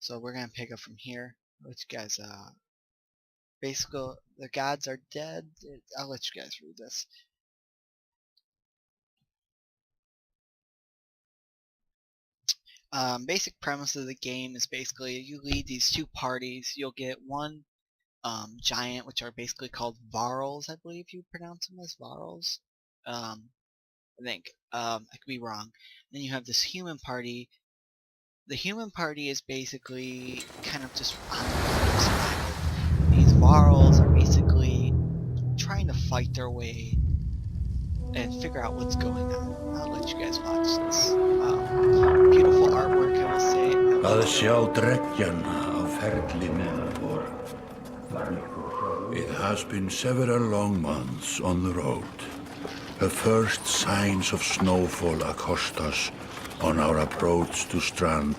So we're gonna pick up from here. Which guys, basically the gods are dead. I'll let you guys read this. Basic premise of the game is basically you lead these two parties. You'll get one giant, which are basically called Varls, I believe you pronounce them as Varls. I think. I could be wrong. Then you have this human party. The human party is basically kind of just on the survival. These Varls are basically trying to fight their way and figure out what's going on. I'll let you guys watch this. Beautiful artwork, I will say. Að sjá dreggjana á ferlinu vor. It has been several long months on the road. The first signs of snowfall accost us on our approach to Strand,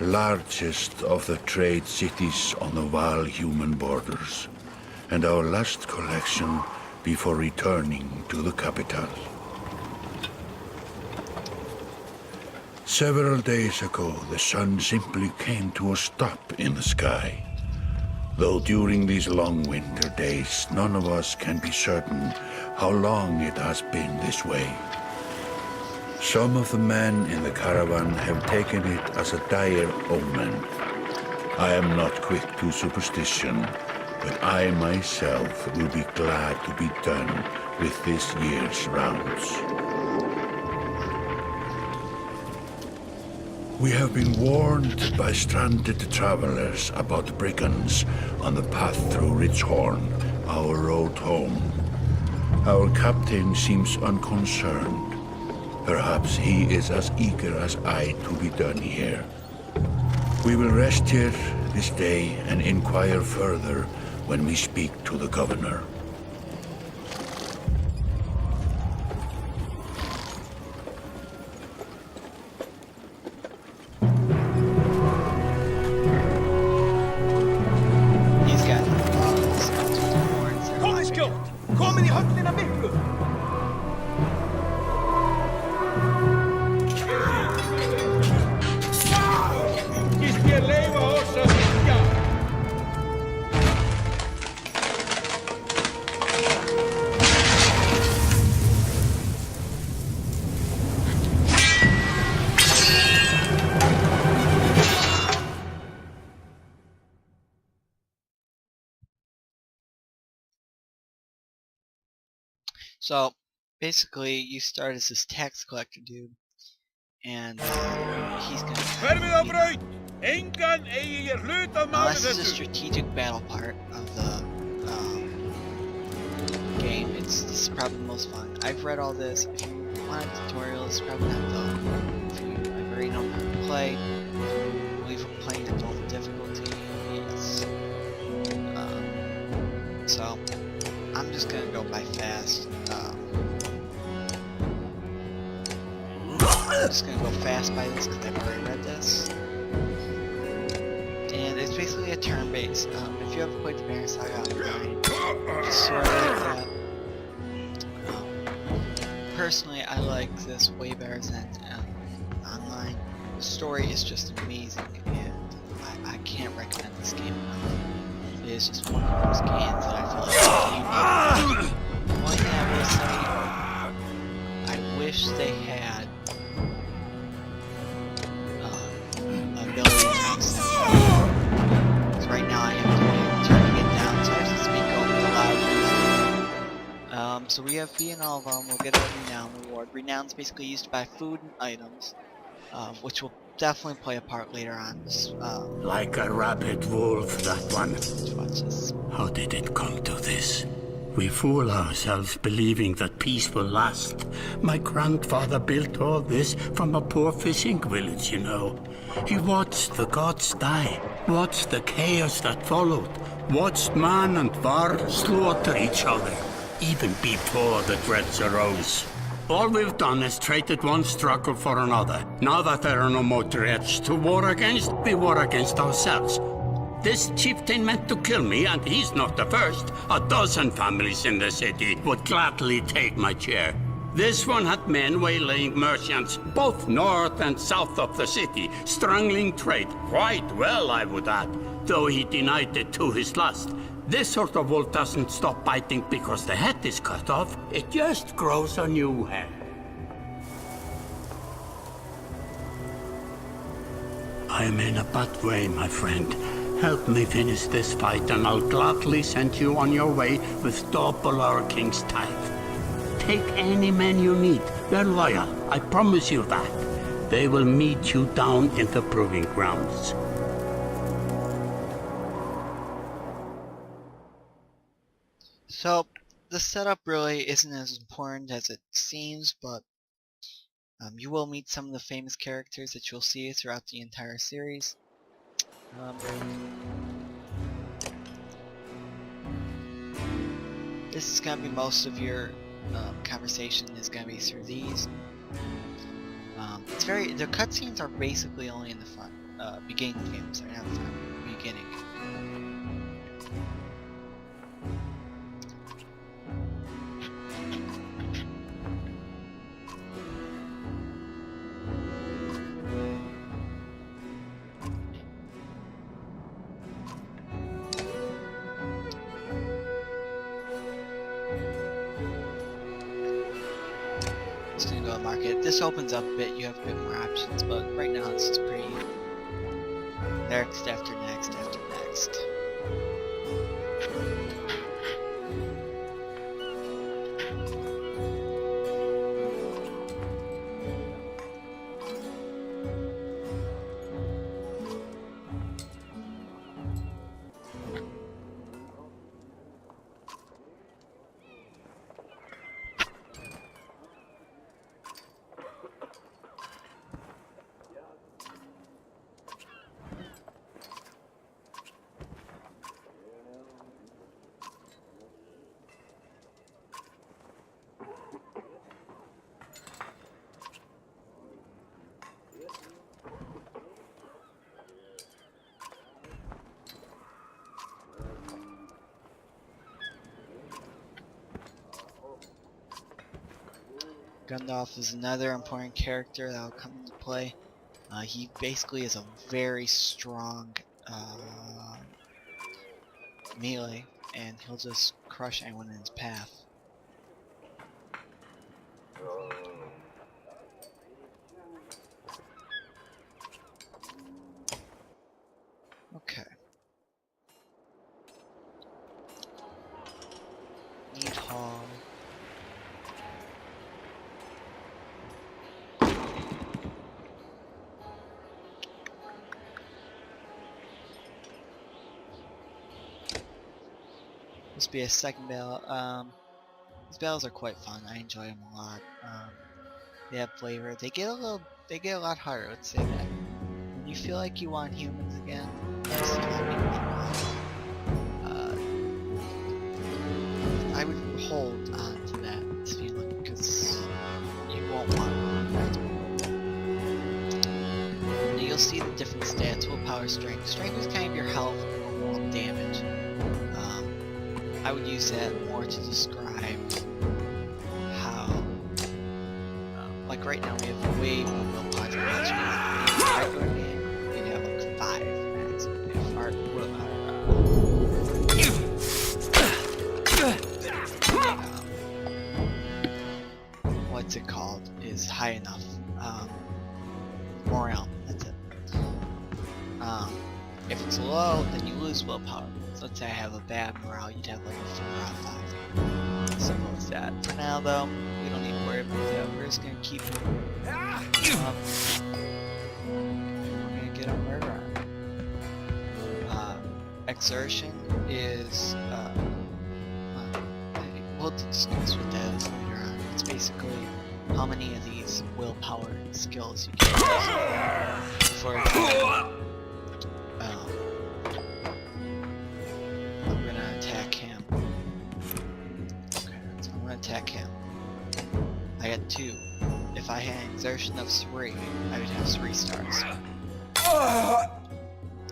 largest of the trade cities on the Val-human borders, and our last collection before returning to the capital. Several days ago, the sun simply came to a stop in the sky. Though during these long winter days, none of us can be certain how long it has been this way. Some of the men in the caravan have taken it as a dire omen. I am not quick to superstition, but I myself will be glad to be done with this year's rounds. We have been warned by stranded travelers about brigands on the path through Ridgehorn, our road home. Our captain seems unconcerned. Perhaps he is as eager as I to be done here. We will rest here this day and inquire further when we speak to the governor. So basically, you start as this tax collector dude, and he's gonna. This is a strategic battle part of the game. This is probably the most fun. I've read all this. If you want a tutorial, it's probably not done. If you already know how to play, believe I'm playing at normal difficulty. Yes. So I'm just gonna go by fast. I'm just gonna go fast by this because I've already read this. And it's basically a turn-based. If you ever played the Banner Saga online, it's sort of like that. Personally, I like this way better than online. The story is just amazing, and I can't recommend this game enough. It is just one of those games that I feel like one thing I will say, I wish they had ability to access. Because right now I have to turn it down, so I have to speak over the loud. So we have B in all of them. We'll get a renown reward. Renown's basically used to buy food and items, which will definitely play a part later on. Like a rabid wolf, that one. Watch this. How did it come to this? We fool ourselves believing that peace will last. My grandfather built all this from a poor fishing village, you know. He watched the gods die, watched the chaos that followed, watched man and var slaughter each other, even before the dreads arose. All we've done is traded one struggle for another. Now that there are no more dreads to war against, we war against ourselves. This chieftain meant to kill me, and he's not the first. 12 families in the city would gladly take my chair. This one had men waylaying merchants, both north and south of the city, strangling trade. Quite well, I would add, though he denied it to his last. This sort of wolf doesn't stop biting because the head is cut off. It just grows a new head. I'm in a bad way, my friend. Help me finish this fight and I'll gladly send you on your way with double our king's tithe. Take any men you need. They're loyal, I promise you that. They will meet you down in the proving grounds. So, the setup really isn't as important as it seems, but you will meet some of the famous characters that you'll see throughout the entire series. This is going to be most of your conversation is going to be through these. The cutscenes are basically only in the front, beginning of the game, sorry, not front, beginning. Just gonna go to market. This opens up a bit, you have a bit more options, but right now it's just pretty next after next after next. Gundalf is another important character that will come into play. He basically is a very strong melee, and he'll just crush anyone in his path. Okay. Need haul. This will be a second battle. These battles are quite fun. I enjoy them a lot. They have flavor. They get a lot harder. Let's say that. When you feel like you want humans again, that's the time I would hold on to that feeling because you won't want that. Now you'll see the different stats: willpower, strength. Strength is kind of your health and damage. I would use that more to describe how, like right now we have way more willpower than in a regular game. You'd have like 5 max. If our what's it called is high enough. Morale, that's it. If it's low, then you lose willpower. So let's say I have a bad morale, you'd have like a 4 out of 5. Simple as that. For now though, we don't need to worry about that. We're just gonna keep we're gonna get a murder on. Exertion is we'll discuss what that is later on. It's basically how many of these willpower skills you can use. For example, I'm gonna attack him. Okay, so I'm gonna attack him. I got 2. If I had an exertion of 3, I would have 3 stars.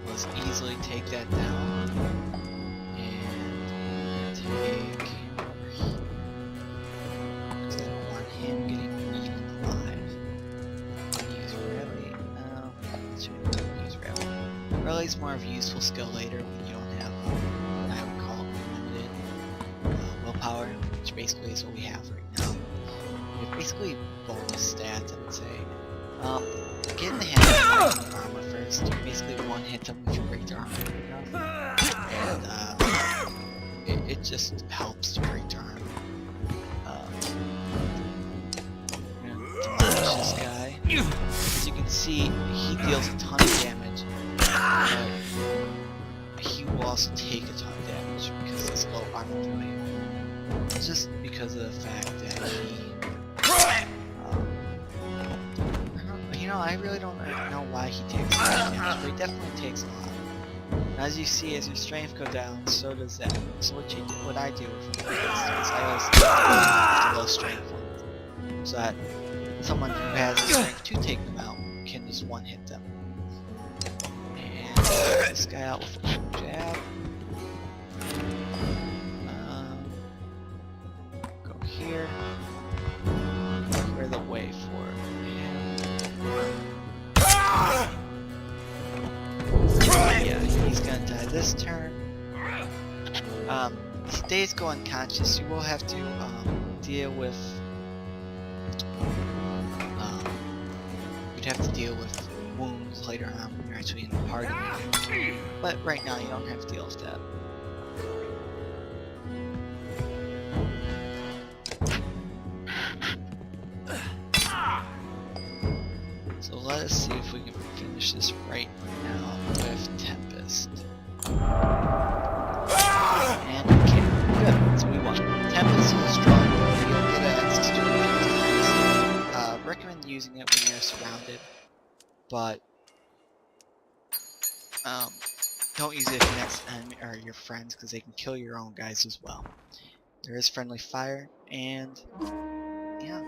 Let's easily take that down. And take him over here. Because I don't want him always more of a useful skill later when you don't have what I would call unlimited willpower, which basically is what we have right now. We have basically bonus stats, I would say. Get in the habit of armor first. You basically one hit them if you break their armor enough. And it just helps to break their armor. Demolish this guy. As you can see, he deals a ton of damage, but he will also take a ton of damage because of his low armor value. It's just because of the fact that I really don't know why he takes so much damage, but he definitely takes a lot. And as you see, as your strength goes down, so does that. So what I do is I always low strength ones, so that someone who has the strength to take them out can just one hit them. And get this guy out with a jab. Go here. Clear the way for him. Yeah, he's gonna die this turn. If days go unconscious, you will have to deal with. You'd have to deal with wounds later on when you're actually in the party. But right now, you don't have to deal with that. So let us see if we can finish this right now with Tempest. And we can. Good. So we won. Tempest is strong. You don't get access to it. Recommend using it when you're surrounded, but don't use it next enemy or your friends because they can kill your own guys as well. There is friendly fire, and yeah.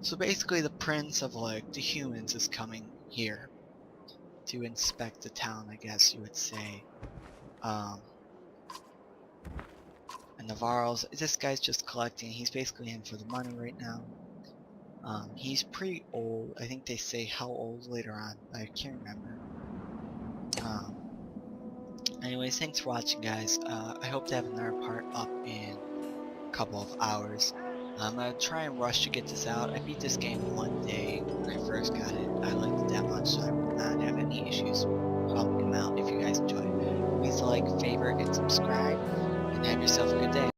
So basically the prince of like the humans is coming here to inspect the town, I guess you would say. And Navarro's, this guy's just collecting, he's basically in for the money right now. He's pretty old, I think they say how old later on, I can't remember. Anyways, thanks for watching guys, I hope to have another part up in a couple of hours. I'm gonna try and rush to get this out. I beat this game one day when I first got it. I liked it that much, so I will not have any issues pumping them out if you guys enjoy it. Please like, favorite, and subscribe, and have yourself a good day.